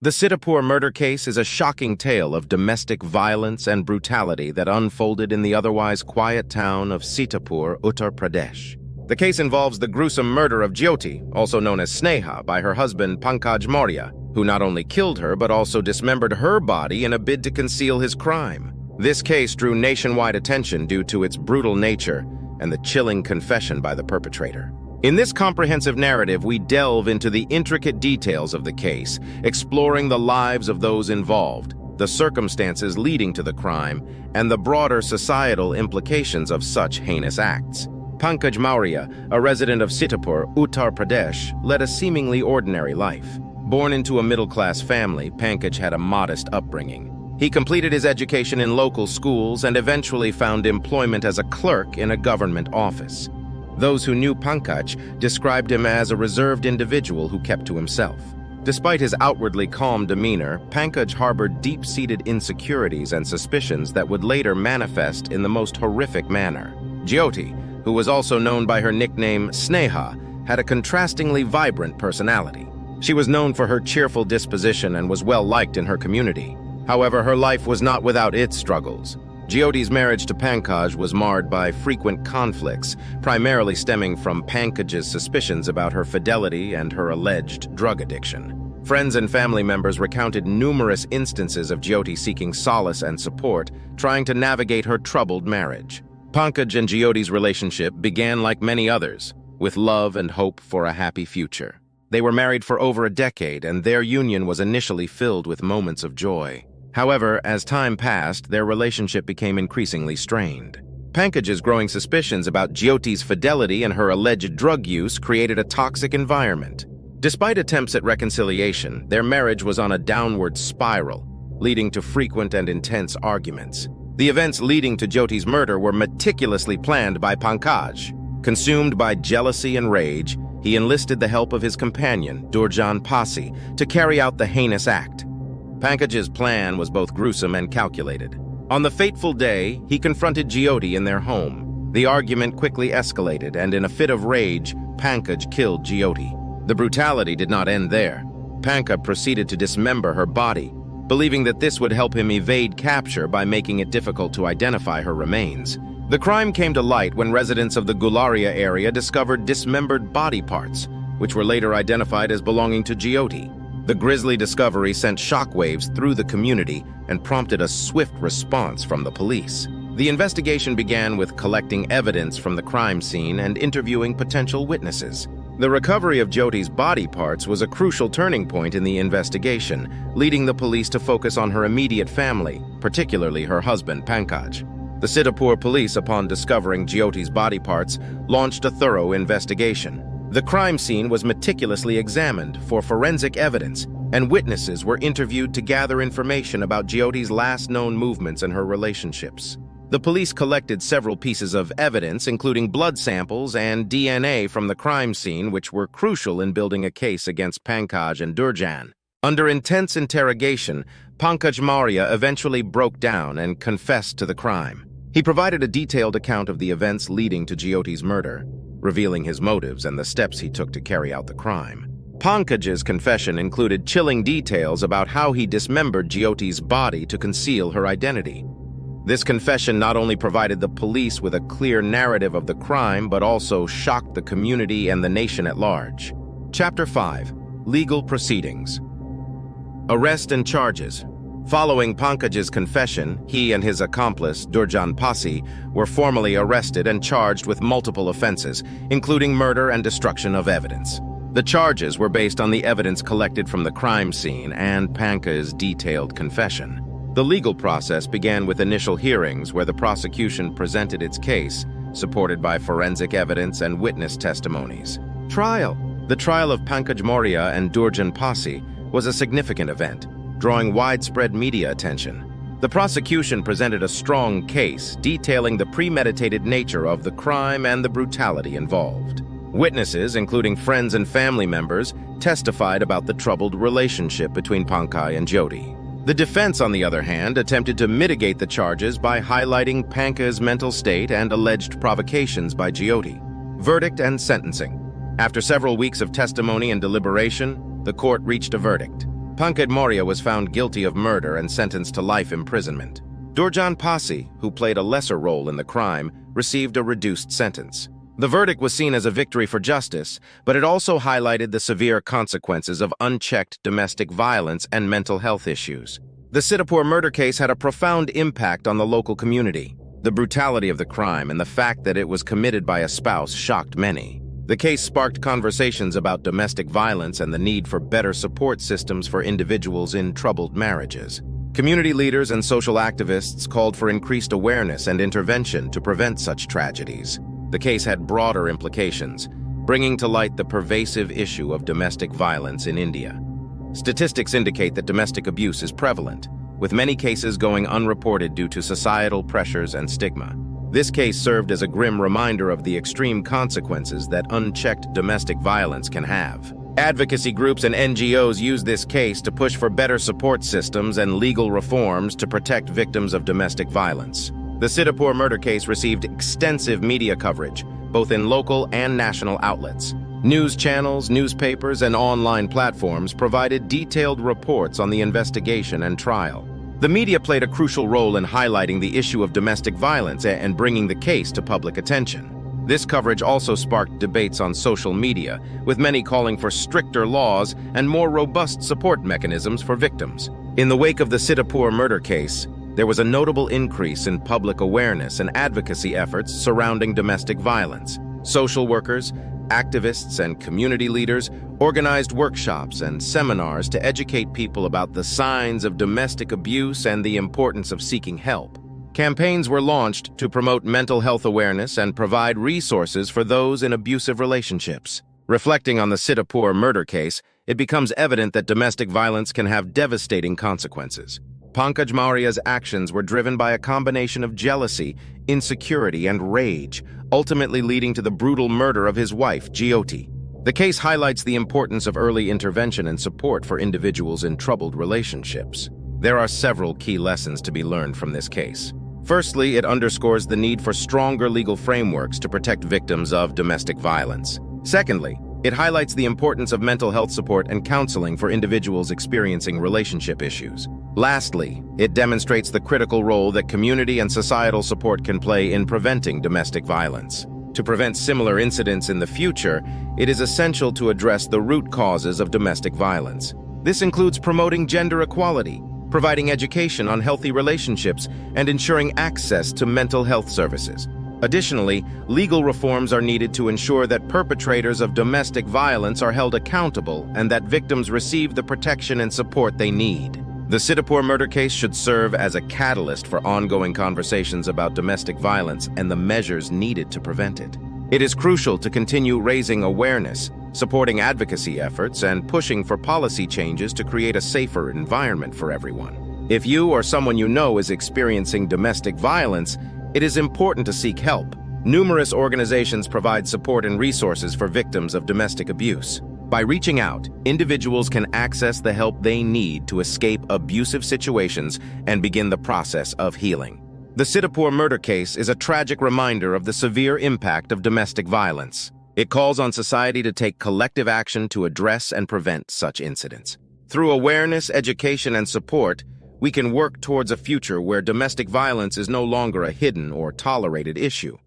The Sitapur murder case is a shocking tale of domestic violence and brutality that unfolded in the otherwise quiet town of Sitapur, Uttar Pradesh. The case involves the gruesome murder of Jyoti, also known as Sneha, by her husband Pankaj Maurya, who not only killed her but also dismembered her body in a bid to conceal his crime. This case drew nationwide attention due to its brutal nature and the chilling confession by the perpetrator. In this comprehensive narrative, we delve into the intricate details of the case, exploring the lives of those involved, the circumstances leading to the crime, and the broader societal implications of such heinous acts. Pankaj Maurya, a resident of Sitapur, Uttar Pradesh, led a seemingly ordinary life. Born into a middle-class family, Pankaj had a modest upbringing. He completed his education in local schools and eventually found employment as a clerk in a government office. Those who knew Pankaj described him as a reserved individual who kept to himself. Despite his outwardly calm demeanor, Pankaj harbored deep-seated insecurities and suspicions that would later manifest in the most horrific manner. Jyoti, who was also known by her nickname Sneha, had a contrastingly vibrant personality. She was known for her cheerful disposition and was well-liked in her community. However, her life was not without its struggles. Jyoti's marriage to Pankaj was marred by frequent conflicts, primarily stemming from Pankaj's suspicions about her fidelity and her alleged drug addiction. Friends and family members recounted numerous instances of Jyoti seeking solace and support, trying to navigate her troubled marriage. Pankaj and Jyoti's relationship began like many others, with love and hope for a happy future. They were married for over a decade, and their union was initially filled with moments of joy. However, as time passed, their relationship became increasingly strained. Pankaj's growing suspicions about Jyoti's fidelity and her alleged drug use created a toxic environment. Despite attempts at reconciliation, their marriage was on a downward spiral, leading to frequent and intense arguments. The events leading to Jyoti's murder were meticulously planned by Pankaj. Consumed by jealousy and rage, he enlisted the help of his companion, Durjan Pasi, to carry out the heinous act. Pankaj's plan was both gruesome and calculated. On the fateful day, he confronted Jyoti in their home. The argument quickly escalated, and in a fit of rage, Pankaj killed Jyoti. The brutality did not end there. Pankaj proceeded to dismember her body, believing that this would help him evade capture by making it difficult to identify her remains. The crime came to light when residents of the Gularia area discovered dismembered body parts, which were later identified as belonging to Jyoti. The grisly discovery sent shockwaves through the community and prompted a swift response from the police. The investigation began with collecting evidence from the crime scene and interviewing potential witnesses. The recovery of Jyoti's body parts was a crucial turning point in the investigation, leading the police to focus on her immediate family, particularly her husband, Pankaj. The Sitapur police, upon discovering Jyoti's body parts, launched a thorough investigation. The crime scene was meticulously examined for forensic evidence, and witnesses were interviewed to gather information about Jyoti's last known movements and her relationships. The police collected several pieces of evidence, including blood samples and DNA from the crime scene, which were crucial in building a case against Pankaj and Durjan. Under intense interrogation, Pankaj Maurya eventually broke down and confessed to the crime. He provided a detailed account of the events leading to Jyoti's murder, revealing his motives and the steps he took to carry out the crime. Pankaj's confession included chilling details about how he dismembered Jyoti's body to conceal her identity. This confession not only provided the police with a clear narrative of the crime, but also shocked the community and the nation at large. Chapter 5. Legal Proceedings. Arrest and Charges. Following Pankaj's confession, he and his accomplice, Durjan Pasi, were formally arrested and charged with multiple offenses, including murder and destruction of evidence. The charges were based on the evidence collected from the crime scene and Pankaj's detailed confession. The legal process began with initial hearings where the prosecution presented its case, supported by forensic evidence and witness testimonies. Trial. The trial of Pankaj Maurya and Durjan Pasi was a significant event, drawing widespread media attention. The prosecution presented a strong case detailing the premeditated nature of the crime and the brutality involved. Witnesses, including friends and family members, testified about the troubled relationship between Pankaj and Jyoti. The defense, on the other hand, attempted to mitigate the charges by highlighting Pankaj's mental state and alleged provocations by Jyoti. Verdict and sentencing. After several weeks of testimony and deliberation, the court reached a verdict. Pankaj Maurya was found guilty of murder and sentenced to life imprisonment. Durjan Pasi, who played a lesser role in the crime, received a reduced sentence. The verdict was seen as a victory for justice, but it also highlighted the severe consequences of unchecked domestic violence and mental health issues. The Sitapur murder case had a profound impact on the local community. The brutality of the crime and the fact that it was committed by a spouse shocked many. The case sparked conversations about domestic violence and the need for better support systems for individuals in troubled marriages. Community leaders and social activists called for increased awareness and intervention to prevent such tragedies. The case had broader implications, bringing to light the pervasive issue of domestic violence in India. Statistics indicate that domestic abuse is prevalent, with many cases going unreported due to societal pressures and stigma. This case served as a grim reminder of the extreme consequences that unchecked domestic violence can have. Advocacy groups and NGOs use this case to push for better support systems and legal reforms to protect victims of domestic violence. The Sitapur murder case received extensive media coverage, both in local and national outlets. News channels, newspapers, and online platforms provided detailed reports on the investigation and trial. The media played a crucial role in highlighting the issue of domestic violence and bringing the case to public attention. This coverage also sparked debates on social media, with many calling for stricter laws and more robust support mechanisms for victims. In the wake of the Sitapur murder case, there was a notable increase in public awareness and advocacy efforts surrounding domestic violence. Social workers, activists, and community leaders organized workshops and seminars to educate people about the signs of domestic abuse and the importance of seeking help. Campaigns were launched to promote mental health awareness and provide resources for those in abusive relationships. Reflecting on the Sitapur murder case, it becomes evident that domestic violence can have devastating consequences. Pankaj Maurya's actions were driven by a combination of jealousy, insecurity, and rage, ultimately leading to the brutal murder of his wife, Jyoti. The case highlights the importance of early intervention and support for individuals in troubled relationships. There are several key lessons to be learned from this case. Firstly, it underscores the need for stronger legal frameworks to protect victims of domestic violence. Secondly, it highlights the importance of mental health support and counseling for individuals experiencing relationship issues. Lastly, it demonstrates the critical role that community and societal support can play in preventing domestic violence. To prevent similar incidents in the future, it is essential to address the root causes of domestic violence. This includes promoting gender equality, providing education on healthy relationships, and ensuring access to mental health services. Additionally, legal reforms are needed to ensure that perpetrators of domestic violence are held accountable and that victims receive the protection and support they need. The Sitapur murder case should serve as a catalyst for ongoing conversations about domestic violence and the measures needed to prevent it. It is crucial to continue raising awareness, supporting advocacy efforts, and pushing for policy changes to create a safer environment for everyone. If you or someone you know is experiencing domestic violence, it is important to seek help. Numerous organizations provide support and resources for victims of domestic abuse. By reaching out, individuals can access the help they need to escape abusive situations and begin the process of healing. The Sitapur murder case is a tragic reminder of the severe impact of domestic violence. It calls on society to take collective action to address and prevent such incidents. Through awareness, education, and support, we can work towards a future where domestic violence is no longer a hidden or tolerated issue.